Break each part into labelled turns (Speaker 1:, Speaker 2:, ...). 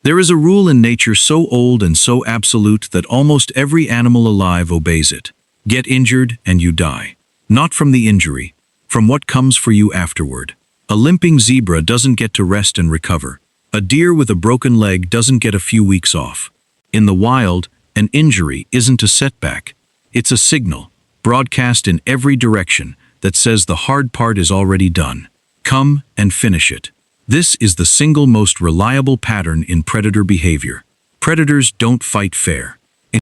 Speaker 1: There is a rule in nature so old and so absolute that almost every animal alive obeys it. Get injured and you die. Not from the injury, from what comes for you afterward. A limping zebra doesn't get to rest and recover. A deer with a broken leg doesn't get a few weeks off. In the wild, an injury isn't a setback. It's a signal, broadcast in every direction, that says the hard part is already done. Come and finish it. This is the single most reliable pattern in predator behavior. Predators don't fight fair.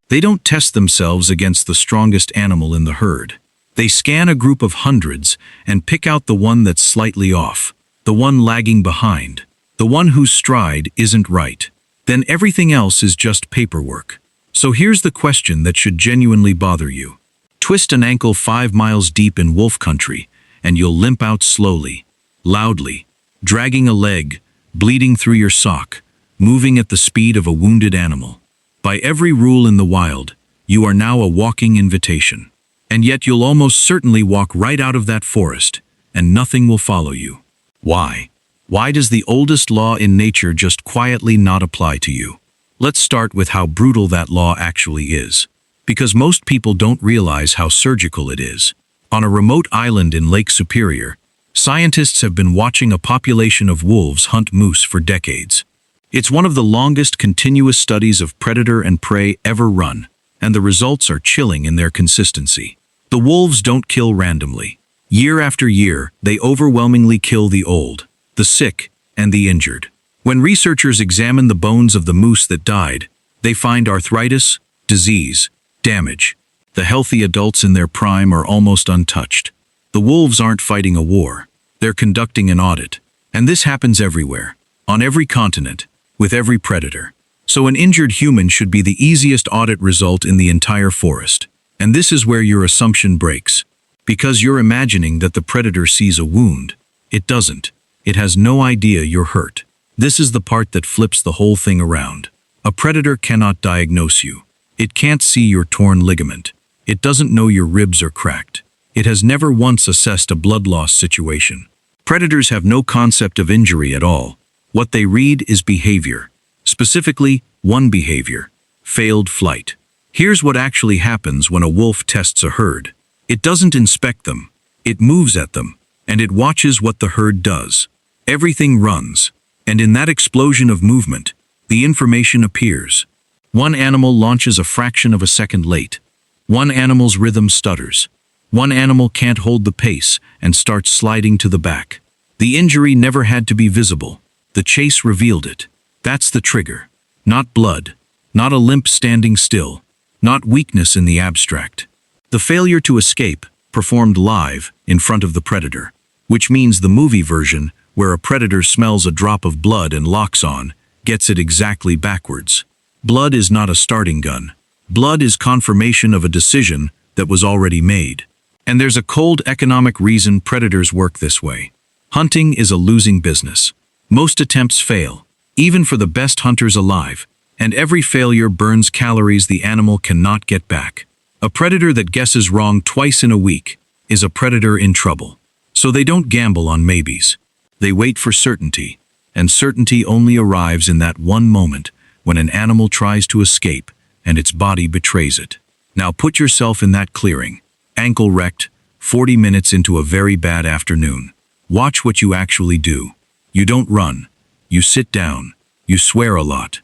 Speaker 1: They don't test themselves against the strongest animal in the herd. They scan a group of hundreds and pick out the one that's slightly off, the one lagging behind, the one whose stride isn't right. Then everything else is just paperwork. So here's the question that should genuinely bother you. Twist an ankle 5 miles deep in wolf country, and you'll limp out slowly, loudly, dragging a leg, bleeding through your sock, moving at the speed of a wounded animal. By every rule in the wild, you are now a walking invitation. And yet you'll almost certainly walk right out of that forest, and nothing will follow you. Why? Why does the oldest law in nature just quietly not apply to you? Let's start with how brutal that law actually is. Because most people don't realize how surgical it is. On a remote island in Lake Superior, scientists have been watching a population of wolves hunt moose for decades. It's one of the longest continuous studies of predator and prey ever run, and the results are chilling in their consistency. The wolves don't kill randomly. Year after year, they overwhelmingly kill the old, the sick, and the injured. When researchers examine the bones of the moose that died, they find arthritis, disease, damage. The healthy adults in their prime are almost untouched. The wolves aren't fighting a war. They're conducting an audit. And this happens everywhere, on every continent, with every predator. So an injured human should be the easiest audit result in the entire forest. And this is where your assumption breaks. Because you're imagining that the predator sees a wound. It doesn't. It has no idea you're hurt. This is the part that flips the whole thing around. A predator cannot diagnose you. It can't see your torn ligament. It doesn't know your ribs are cracked. It has never once assessed a blood loss situation. Predators have no concept of injury at all. What they read is behavior. Specifically, one behavior: failed flight. Here's what actually happens when a wolf tests a herd. It doesn't inspect them. It moves at them, and it watches what the herd does. Everything runs, and in that explosion of movement, the information appears. One animal launches a fraction of a second late. One animal's rhythm stutters. One animal can't hold the pace and starts sliding to the back. The injury never had to be visible. The chase revealed it. That's the trigger. Not blood. Not a limp standing still. Not weakness in the abstract. The failure to escape, performed live, in front of the predator. Which means the movie version, where a predator smells a drop of blood and locks on, gets it exactly backwards. Blood is not a starting gun. Blood is confirmation of a decision that was already made. And there's a cold economic reason predators work this way. Hunting is a losing business. Most attempts fail, even for the best hunters alive, and every failure burns calories the animal cannot get back. A predator that guesses wrong twice in a week is a predator in trouble. So they don't gamble on maybes. They wait for certainty, and certainty only arrives in that one moment when an animal tries to escape and its body betrays it. Now put yourself in that clearing, ankle wrecked, 40 minutes into a very bad afternoon. Watch what you actually do. You don't run. You sit down. You swear a lot.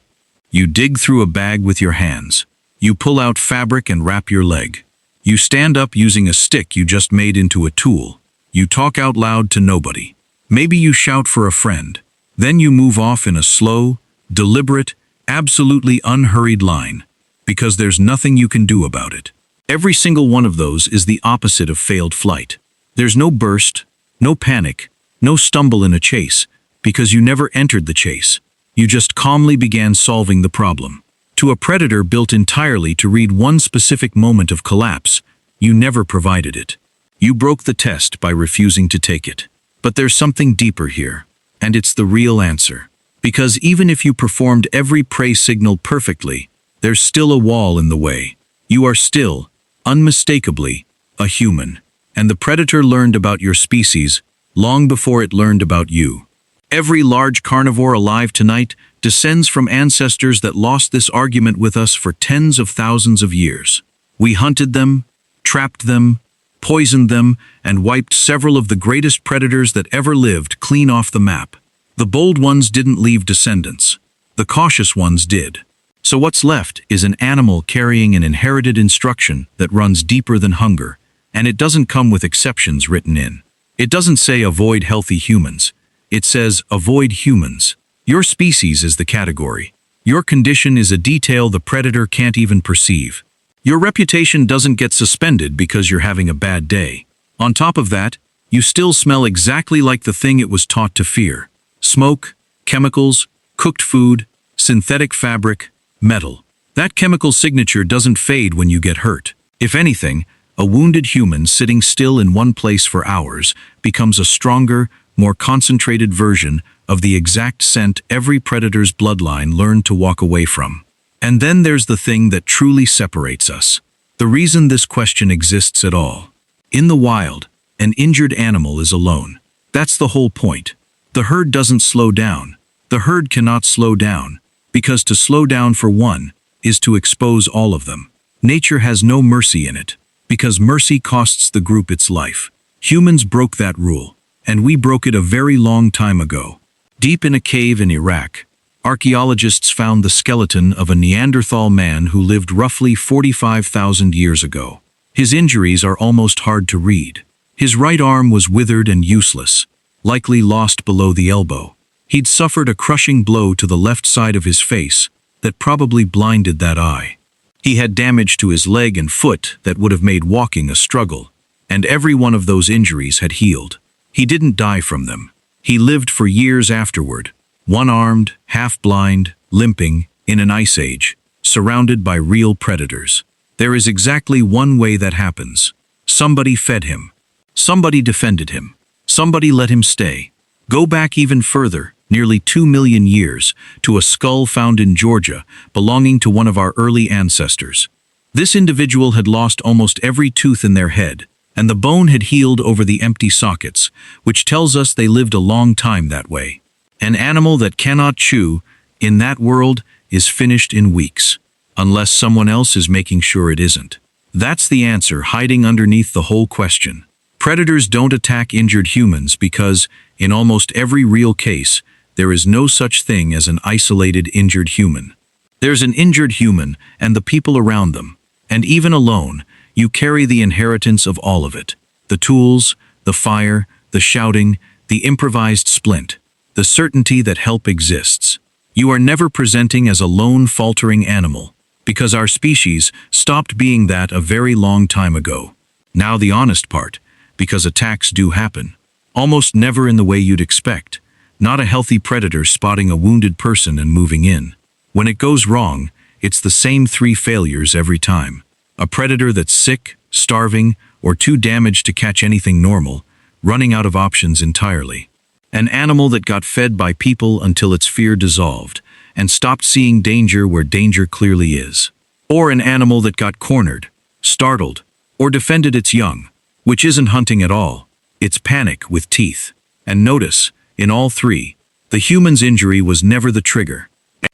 Speaker 1: You dig through a bag with your hands. You pull out fabric and wrap your leg. You stand up using a stick you just made into a tool. You talk out loud to nobody. Maybe you shout for a friend. Then you move off in a slow, deliberate, absolutely unhurried line, because there's nothing you can do about it. Every single one of those is the opposite of failed flight. There's no burst, no panic, no stumble in a chase, because you never entered the chase. You just calmly began solving the problem. To a predator built entirely to read one specific moment of collapse, you never provided it. You broke the test by refusing to take it. But there's something deeper here, and it's the real answer. Because even if you performed every prey signal perfectly, there's still a wall in the way. You are still, unmistakably, a human. And the predator learned about your species long before it learned about you. Every large carnivore alive tonight descends from ancestors that lost this argument with us for tens of thousands of years. We hunted them, trapped them, poisoned them, and wiped several of the greatest predators that ever lived clean off the map. The bold ones didn't leave descendants. The cautious ones did. So what's left is an animal carrying an inherited instruction that runs deeper than hunger, and it doesn't come with exceptions written in. It doesn't say avoid healthy humans. It says avoid humans. Your species is the category. Your condition is a detail the predator can't even perceive. Your reputation doesn't get suspended because you're having a bad day. On top of that, you still smell exactly like the thing it was taught to fear. Smoke, chemicals, cooked food, synthetic fabric, metal. That chemical signature doesn't fade when you get hurt. If anything, a wounded human sitting still in one place for hours becomes a stronger, more concentrated version of the exact scent every predator's bloodline learned to walk away from. And then there's the thing that truly separates us. The reason this question exists at all. In the wild, an injured animal is alone. That's the whole point. The herd doesn't slow down. The herd cannot slow down, because to slow down for one is to expose all of them. Nature has no mercy in it, because mercy costs the group its life. Humans broke that rule, and we broke it a very long time ago. Deep in a cave in Iraq, archaeologists found the skeleton of a Neanderthal man who lived roughly 45,000 years ago. His injuries are almost hard to read. His right arm was withered and useless, likely lost below the elbow. He'd suffered a crushing blow to the left side of his face that probably blinded that eye. He had damage to his leg and foot that would have made walking a struggle, and every one of those injuries had healed. He didn't die from them. He lived for years afterward, one-armed, half-blind, limping, in an ice age, surrounded by real predators. There is exactly one way that happens. Somebody fed him. Somebody defended him. Somebody let him stay. Go back even further, nearly 2 million years, to a skull found in Georgia, belonging to one of our early ancestors. This individual had lost almost every tooth in their head, and the bone had healed over the empty sockets, which tells us they lived a long time that way. An animal that cannot chew, in that world, is finished in weeks, unless someone else is making sure it isn't. That's the answer hiding underneath the whole question. Predators don't attack injured humans because, in almost every real case, there is no such thing as an isolated injured human. There's an injured human and the people around them, and even alone, you carry the inheritance of all of it. The tools, the fire, the shouting, the improvised splint, the certainty that help exists. You are never presenting as a lone, faltering animal, because our species stopped being that a very long time ago. Now the honest part, because attacks do happen. Almost never in the way you'd expect. Not a healthy predator spotting a wounded person and moving in. When it goes wrong, it's the same 3 failures every time. A predator that's sick, starving, or too damaged to catch anything normal, running out of options entirely. An animal that got fed by people until its fear dissolved, and stopped seeing danger where danger clearly is. Or an animal that got cornered, startled, or defended its young, which isn't hunting at all. It's panic with teeth. And notice, in all 3, the human's injury was never the trigger.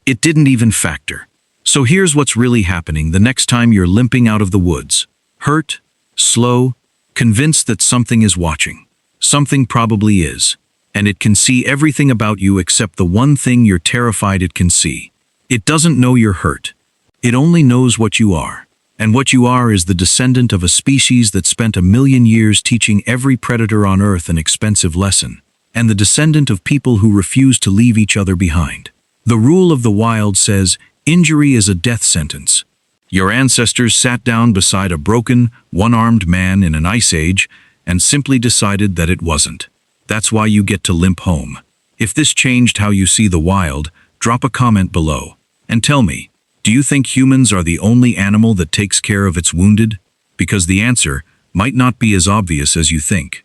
Speaker 1: It didn't even factor. So here's what's really happening the next time you're limping out of the woods. Hurt, slow, convinced that something is watching. Something probably is. And it can see everything about you except the one thing you're terrified it can see. It doesn't know you're hurt. It only knows what you are. And what you are is the descendant of a species that spent 1 million years teaching every predator on Earth an expensive lesson, and the descendant of people who refuse to leave each other behind. The rule of the wild says, injury is a death sentence. Your ancestors sat down beside a broken, one-armed man in an ice age and simply decided that it wasn't. That's why you get to limp home. If this changed how you see the wild, drop a comment below and tell me, do you think humans are the only animal that takes care of its wounded? Because the answer might not be as obvious as you think.